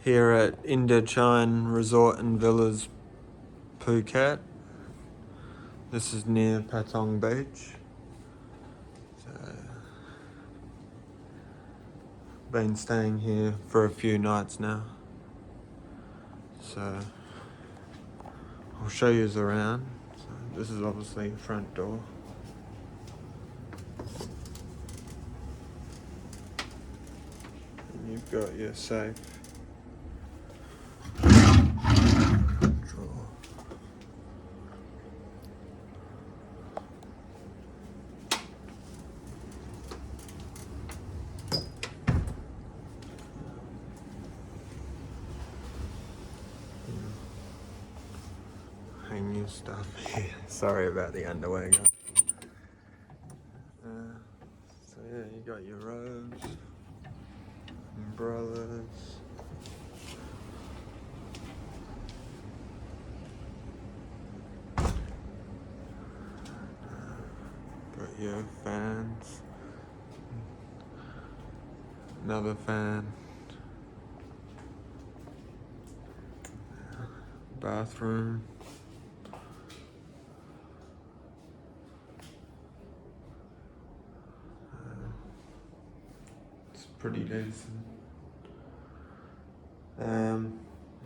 here at IndoChine Resort and Villas, Phuket. This is near Patong Beach. Been staying here for a few nights now. So I'll show you around. So this is obviously the front door. And you've got your safe. Drawer. Hang your stuff here. Sorry about the underwear, guys. So yeah, you got your robes, umbrellas. Got your fans. Another fan. Bathroom. It's pretty decent.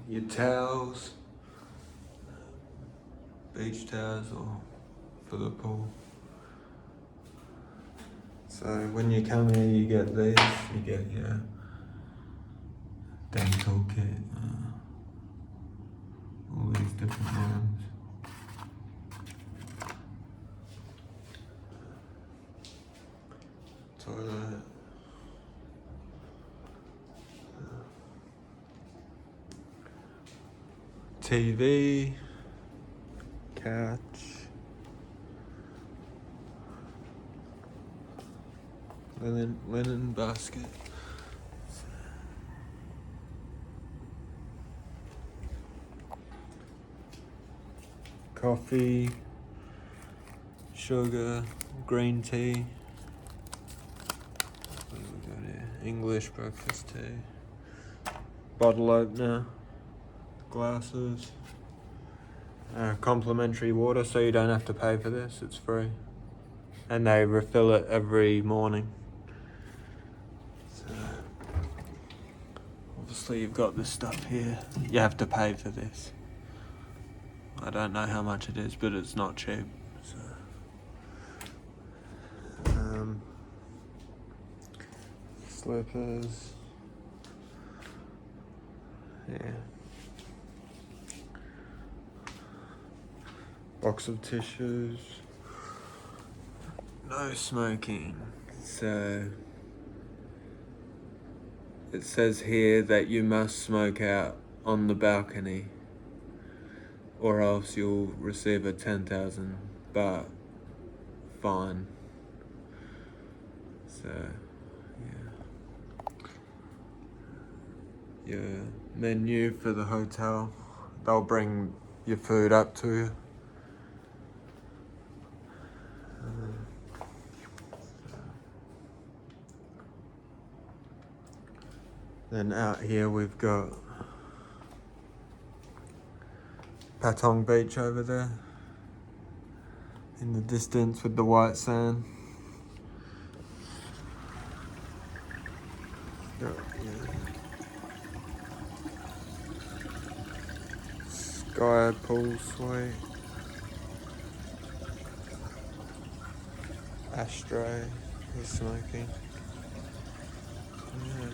Your towels. Beach towels or for the pool. So when you come here, you get these. You get your dental kit. All these different ones. Toilet. TV. Couch. Linen basket. Coffee, sugar, green tea. What have we got here? English breakfast tea. Bottle opener, glasses. Complimentary water, so you don't have to pay for this, it's free. And they refill it every morning. So, obviously you've got this stuff here. You have to pay for this. I don't know how much it is, but it's not cheap. So, slippers. Yeah. Box of tissues. No smoking. So it says here that you must smoke out on the balcony, or else you'll receive a 10,000 baht fine. So, yeah. Your menu for the hotel, they'll bring your food up to you. Then out here we've got Patong Beach over there in the distance with the white sand. Got, Sky pool suite. Ashtray is smoking. Yeah.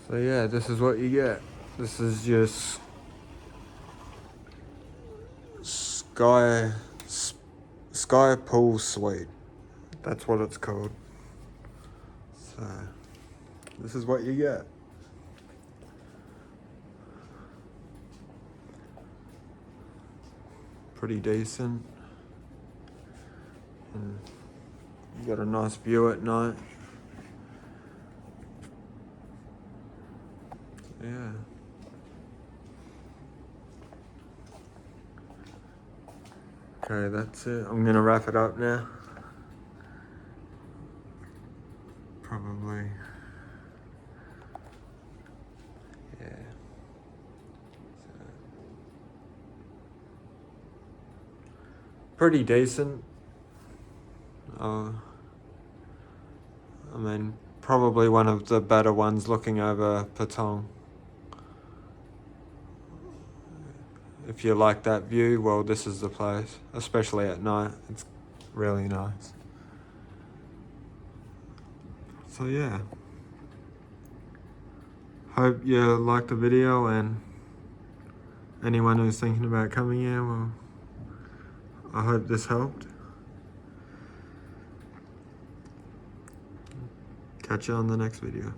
So yeah, this is what you get. This is just Sky Pool Suite. That's what it's called. So this is what you get. Pretty decent. And you got a nice view at night. Yeah. Okay, that's it. I'm gonna wrap it up now. Probably. Yeah. So, pretty decent. I mean, probably one of the better ones looking over Patong. If you like that view, well, this is the place, especially at night. It's really nice. So yeah, hope you liked the video, and anyone who's thinking about coming here, well, I hope this helped. Catch you on the next video.